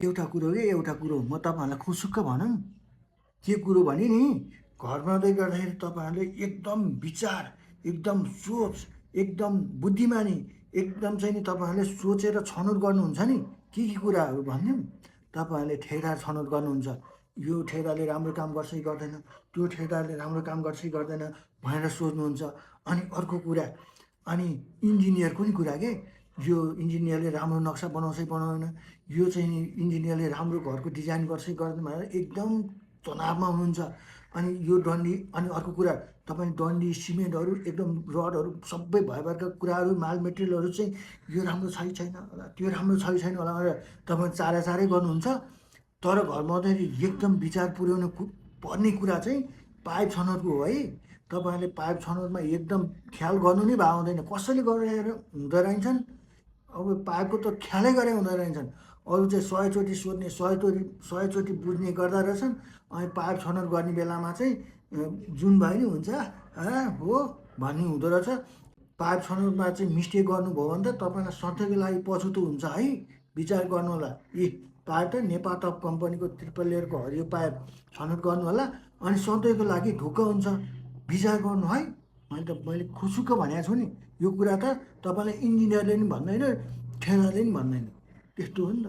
एउटा कुरो म तपाईँहरूलाई खुसुक्क भनौँ, के कुरो भने नि घर बनाउँदै गर्दाखेरि तपाईँहरूले एकदम विचार, एकदम सोच, एकदम बुद्धिमानी, एकदम चाहिँ नि तपाईँहरूले सोचेर छनौट गर्नुहुन्छ नि के कुराहरू भनिदिउँ। तपाईँहरूले ठेकेदार छनौट गर्नुहुन्छ, यो ठेकेदारले राम्रो काम गर्छ कि गर्दैन, त्यो ठेकेदारले राम्रो काम गर्छ कि गर्दैन भनेर सोच्नुहुन्छ। अनि अर्को कुरा, अनि इन्जिनियरको नि कुरा के, यो इन्जिनियरले राम्रो नक्सा बनाउँछ कि बनाउँदैन, यो चाहिँ इन्जिनियरले राम्रो घरको डिजाइन गर्छ कि गर्दैन भनेर एकदम तनावमा हुनुहुन्छ। अनि यो डन्डी, अनि अर्को कुरा तपाईँ डन्डी सिमेन्टहरू एकदम रडहरू सबै भएका कुराहरू माल मेटेरियलहरू चाहिँ यो राम्रो छ कि छैन होला, त्यो राम्रो छ कि छैन होला भनेर तपाईँ चारै गर्नुहुन्छ। तर घरमा आउँदाखेरि एकदम विचार पुर्याउनु पर्ने कुरा चाहिँ पाइप छनौटको हो है। तपाईँहरूले पाइप छनौटमा एकदम ख्याल गर्नु नै भए हुँदैन, कसैले गरेर हुँदो रहेछन्। अब पाइपको त ख्यालै गरे हुँदो रहेछन्, अरू चाहिँ 100 चोटि सोध्ने, 100 चोटि बुझ्ने गर्दा रहेछन्। अनि पाइप छनौट गर्ने बेलामा चाहिँ जुन भयो नि हुन्छ हो भन्ने हुँदो रहेछ। पाइप छनौटमा चाहिँ मिस्टेक गर्नुभयो भने त तपाईँलाई सधैँको लागि पछुतो हुन्छ है। विचार गर्नु होला, पाइप त नेपाल टप कम्पनीको ट्रिपल लेयरको हरियो पाइप छनौट गर्नु होला, अनि सधैँको लागि ढुक्क हुन्छ। विचार गर्नु है। मैले खुसुक्क भनेको छु नि, यो कुरा त तपाईँलाई इन्जिनियरले नि भन्दैन, ठेकेदारले नि भन्दैन, त्यस्तो हो नि त।